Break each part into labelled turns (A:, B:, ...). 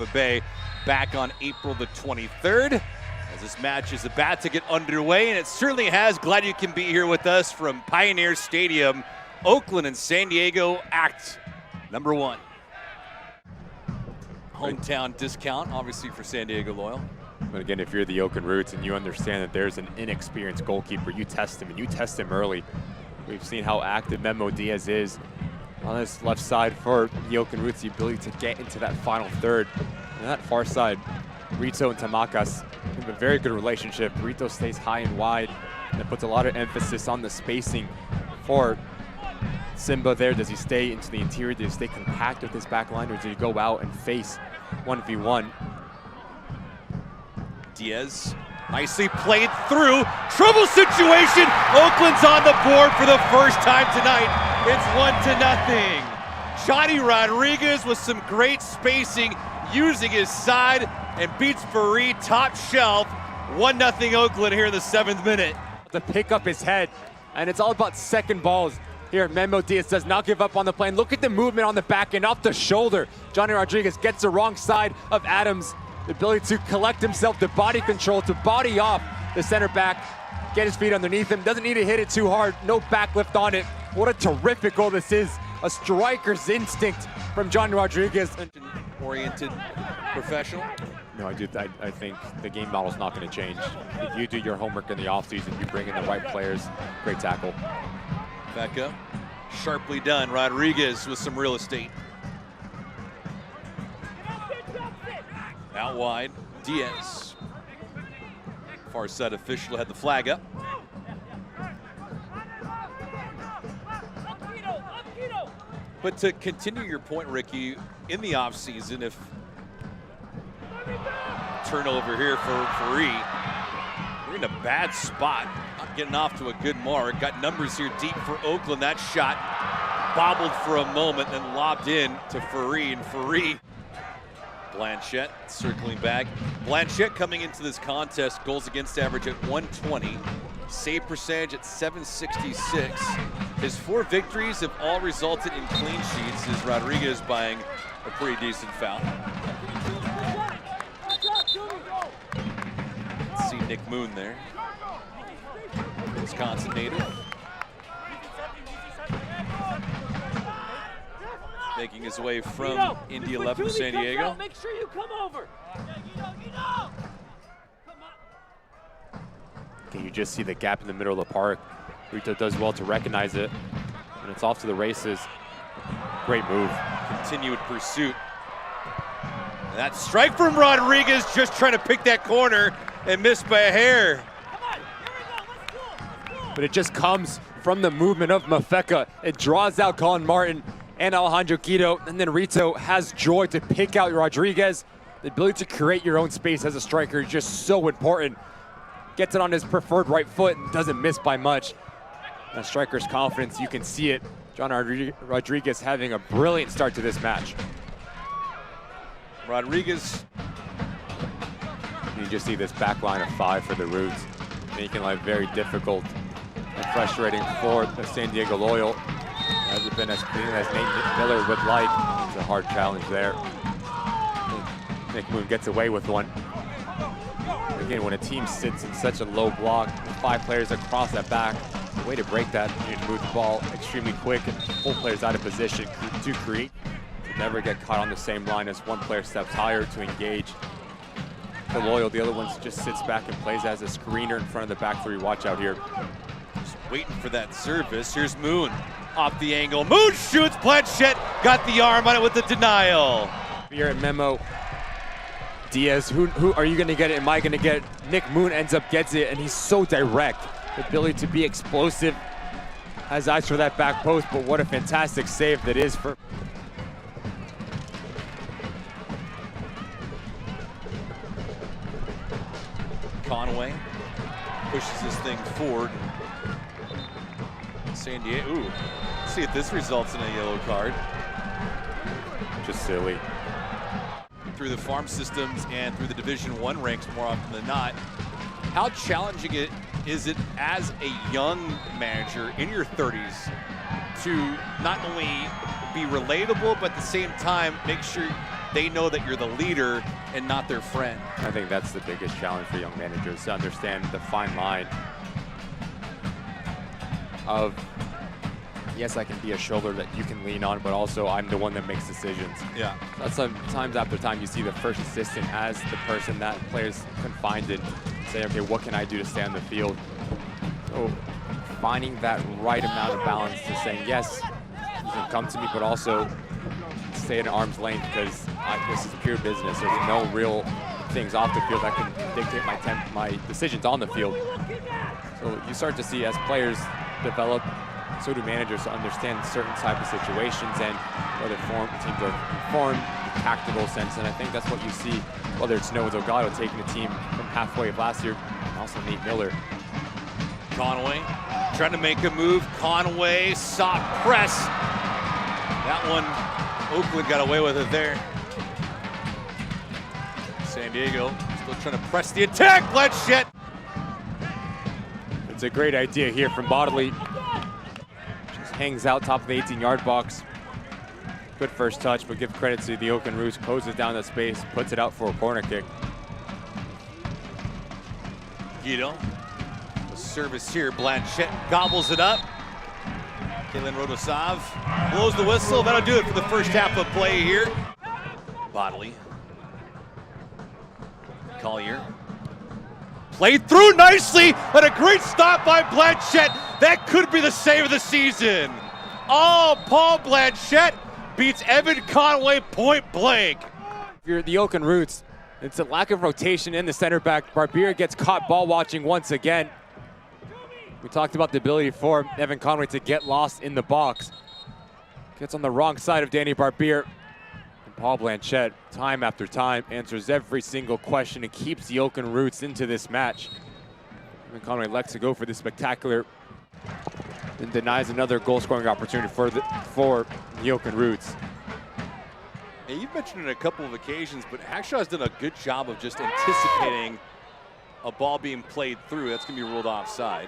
A: Tampa Bay back on April the 23rd. As this match is about to get underway, and it certainly has. Glad you can be here with us from Pioneer Stadium, Oakland and San Diego, act number 1. Hometown discount, obviously, for San Diego loyal.
B: But again, if you're the Oakland Roots and you understand that there's an inexperienced goalkeeper, you test him, and you test him early. We've seen how active Memo Diaz is on this left side for the Oakland Roots, the ability to get into that final third. And that far side, Rito and Tamakas have a very good relationship. Rito stays high and wide, and it puts a lot of emphasis on the spacing for Simba there. Does he stay into the interior? Does he stay compact with his back line, or does he go out and face 1v1?
A: Diaz, nicely played through. Trouble situation. Oakland's on the board for the first time tonight. It's 1-0. Johnny Rodriguez with some great spacing, using his side, and beats Fari top shelf. 1-0 Oakland here in the 7th minute.
B: To pick up his head, and it's all about second balls. Here, Memo Diaz does not give up on the plane. Look at the movement on the back end, off the shoulder. Johnny Rodriguez gets the wrong side of Adams. The ability to collect himself, the body control, to body off the center back, get his feet underneath him. Doesn't need to hit it too hard, no backlift on it. What a terrific goal this is. A striker's instinct from Johnny Rodriguez.
A: Oriented professional?
B: No, I think the game model's not going to change. If you do your homework in the offseason, you bring in the right players. Great tackle.
A: Becca, sharply done. Rodriguez with some real estate. Out wide, Diaz. Far side official had the flag up. But to continue your point, Ricky, in the offseason, if turnover here for Fari, we're in a bad spot. Not getting off to a good mark. Got numbers here deep for Oakland. That shot bobbled for a moment, then lobbed in to Fari, and Fari. Blanchette circling back. Blanchette coming into this contest, goals against average at 120, save percentage at 766. His 4 victories have all resulted in clean sheets, as Rodriguez buying a pretty decent foul. Let's see Nick Moon there. Wisconsin native. Making his way from Indy 11 to San Diego.
C: Make sure you come over.
B: Okay, you just see the gap in the middle of the park. Rito does well to recognize it, and it's off to the races. Great move.
A: Continued pursuit. And that strike from Rodriguez, just trying to pick that corner and missed by a hair.
C: Come on, here we go. Let's go.
B: But it just comes from the movement of Mafeka. It draws out Colin Martin and Alejandro Guido, and then Rito has joy to pick out Rodriguez. The ability to create your own space as a striker is just so important. Gets it on his preferred right foot and doesn't miss by much. That striker's confidence, you can see it. John Rodriguez having a brilliant start to this match.
A: Rodriguez.
B: You just see this back line of 5 for the Roots, making life very difficult and frustrating for the San Diego Loyal. Hasn't been as clean as Nate Miller would like. It's a hard challenge there. Nick Moon gets away with one. Again, when a team sits in such a low block, 5 players across that back, the way to break that, you move the ball extremely quick and pull players out of position to create. To never get caught on the same line as one player steps higher to engage the Loyal. The other one just sits back and plays as a screener in front of the back 3. Watch out here.
A: Just waiting for that service. Here's Moon. Off the angle. Moon shoots. Blanchette got the arm on it with the denial.
B: Here at Memo Diaz, who are you going to get it? Am I going to get it? Nick Moon ends up gets it, and he's so direct. The ability to be explosive. Has eyes for that back post, but what a fantastic save that is for.
A: Conway pushes this thing forward. San Diego, ooh, let's see if this results in a yellow card.
B: Just silly.
A: Through the farm systems and through the Division I ranks more often than not, how challenging is it as a young manager in your 30s to not only be relatable, but at the same time make sure they know that you're the leader and not their friend.
B: I think that's the biggest challenge for young managers, to understand the fine line of, yes, I can be a shoulder that you can lean on, but also I'm the one that makes decisions.
A: Yeah.
B: That's times after time you see the first assistant as the person that players confined in, say, okay, what can I do to stay on the field? So finding that right amount of balance to saying, yes, you can come to me, but also stay at arm's length, because this is pure business. There's no real things off the field that can dictate my decisions on the field. So you start to see, as players develop, so do managers, to understand certain type of situations and whether teams are informed, the tactical sense. And I think that's what you see, whether it's Noah Delgado taking the team from halfway of last year, and also Nate Miller.
A: Conway trying to make a move. Conway, soft press. That one, Oakland got away with it there. San Diego still trying to press the attack. Blanchett.
B: It's a great idea here from Bodley. Just hangs out top of the 18-yard box. Good first touch, but give credit to the Oakland Roots. Closes down the space, puts it out for a corner kick.
A: Guido. The service here. Blanchett gobbles it up. Kalen Rodosov blows the whistle. That'll do it for the first half of play here. Bodley. Collier. Played through nicely, but a great stop by Blanchett. That could be the save of the season. Oh, Paul Blanchett beats Evan Conway point blank.
B: If you're the Oakland Roots, it's a lack of rotation in the center back. Barbier gets caught ball watching once again. We talked about the ability for Evan Conway to get lost in the box. Gets on the wrong side of Danny Barbier. And Paul Blanchett, time after time, answers every single question and keeps the Oakland Roots into this match. Evan Conway elects to go for this spectacular and denies another goal-scoring opportunity for the Oakland Roots.
A: Yeah, you've mentioned it a couple of occasions, but Hackshaw's done a good job of just anticipating a ball being played through. That's going to be ruled offside.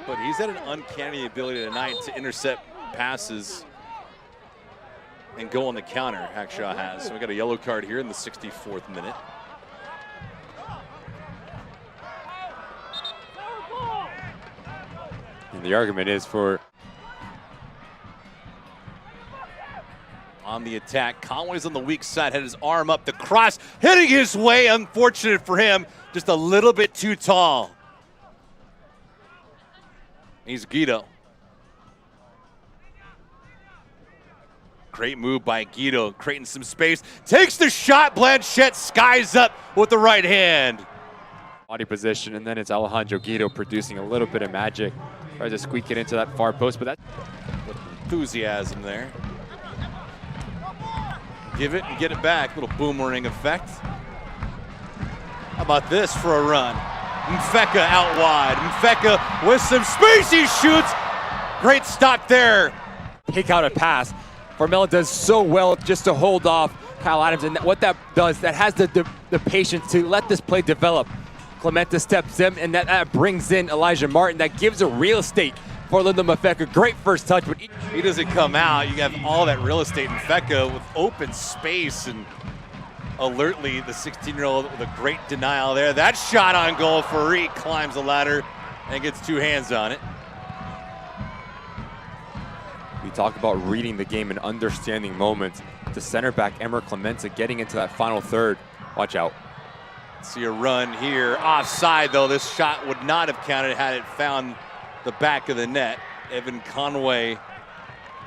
A: But he's had an uncanny ability tonight to intercept passes and go on the counter, Hackshaw has. So we got a yellow card here in the 64th minute.
B: And the argument is for...
A: On the attack, Conway's on the weak side, had his arm up, the cross hitting his way. Unfortunate for him, just a little bit too tall. He's Guido. Great move by Guido, creating some space. Takes the shot, Blanchett skies up with the right hand.
B: Body position, and then it's Alejandro Guido producing a little bit of magic. Tries to squeak it into that far post, but that...
A: With enthusiasm there. Give it and get it back. Little boomerang effect. How about this for a run? Mfeka out wide. Mfeka with some space. He shoots. Great stop there.
B: Pick out a pass. Formella does so well just to hold off Kyle Adams, and what that does, that has the patience to let this play develop. Clemente steps in, and that brings in Elijah Martin. That gives a real estate for Lyndon Mfeka. Great first touch, but
A: he doesn't come out. You have all that real estate in Mfeka with open space, and alertly the 16-year-old with a great denial there. That shot on goal for Reed, climbs the ladder and gets two hands on it.
B: We talk about reading the game and understanding moments. The center back, Emer Clemente, getting into that final third. Watch out.
A: See a run here. Offside, though. This shot would not have counted had it found the back of the net. Evan Conway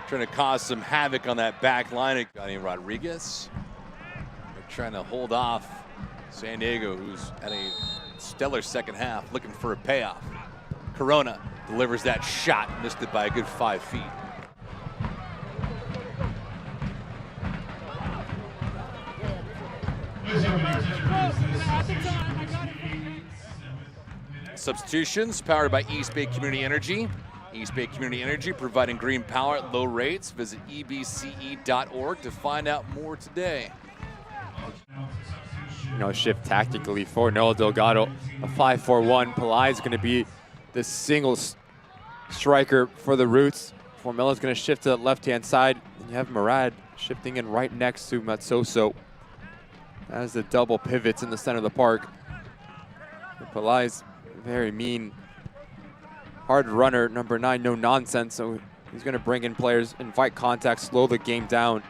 A: trying to cause some havoc on that back line. Johnny Rodriguez. They're trying to hold off San Diego, who's at a stellar second half, looking for a payoff. Corona delivers that shot, missed it by a good 5 feet. Substitutions powered by East Bay Community Energy. East Bay Community Energy providing green power at low rates. Visit ebce.org to find out more today.
B: Shift tactically for Noah Delgado. A 5-4-1. Pillai is going to be the single striker for the Roots. Formella's going to shift to the left-hand side. And you have Murad shifting in right next to Matsoso as the double pivots in the center of the park. Pelai's very mean, hard runner, number 9, no nonsense. So he's going to bring in players, invite contact, slow the game down.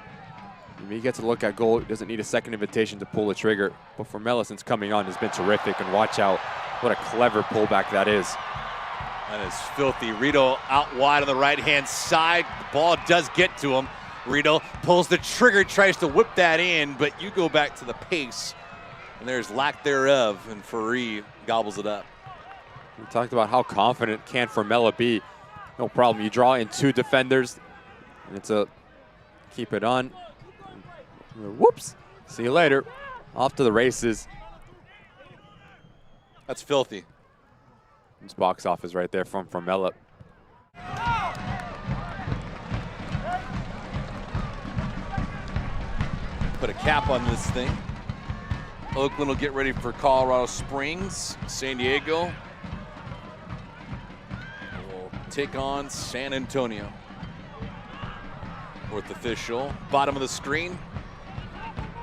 B: If he gets a look at goal, he doesn't need a second invitation to pull the trigger. But Formella, since coming on, has been terrific. And watch out, what a clever pullback that is.
A: That is filthy. Rito out wide on the right-hand side. The ball does get to him. Rito pulls the trigger, tries to whip that in, but you go back to the pace, and there's lack thereof, and Ferree gobbles it up.
B: We talked about how confident can Formella be. No problem. You draw in 2 defenders, and it's a keep it on. Whoops. See you later. Off to the races.
A: That's filthy.
B: This box office right there from Formella.
A: Put a cap on this thing. Oakland will get ready for Colorado Springs. San Diego will take on San Antonio. 4th official. Bottom of the screen.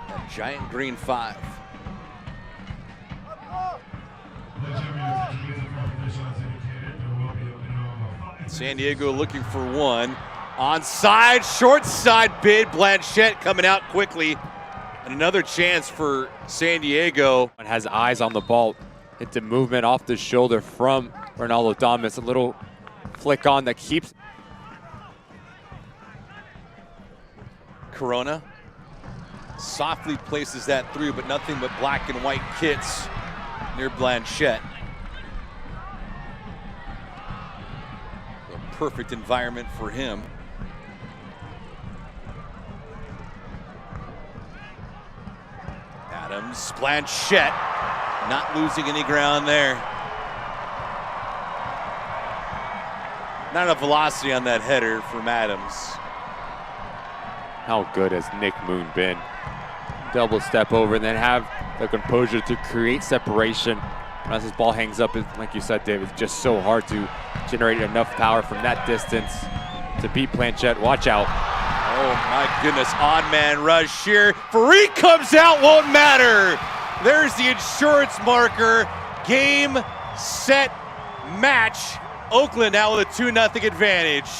A: That giant green 5. San Diego looking for 1. Onside, short side bid. Blanchette coming out quickly. And another chance for San Diego.
B: And has eyes on the ball. It's a movement off the shoulder from Ronaldo Damas. A little flick on that keeps.
A: Corona softly places that through, but nothing but black and white kits near Blanchette. A perfect environment for him. Adams, Blanchette, not losing any ground there. Not enough velocity on that header from Adams.
B: How good has Nick Moon been? Double step over and then have the composure to create separation. And as his ball hangs up, like you said, Dave, it's just so hard to generate enough power from that distance to beat Blanchette. Watch out.
A: Oh my goodness, odd man rush here. Ferree comes out, won't matter. There's the insurance marker. Game, set, match. Oakland now with a 2-0 advantage.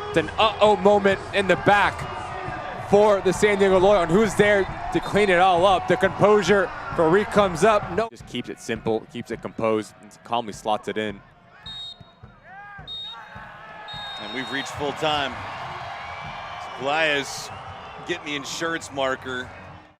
B: It's an uh-oh moment in the back for the San Diego Loyal, and who's there to clean it all up? The composure. Ferree comes up. No, just keeps it simple, keeps it composed, and calmly slots it in.
A: And we've reached full time. Elias getting the insurance marker.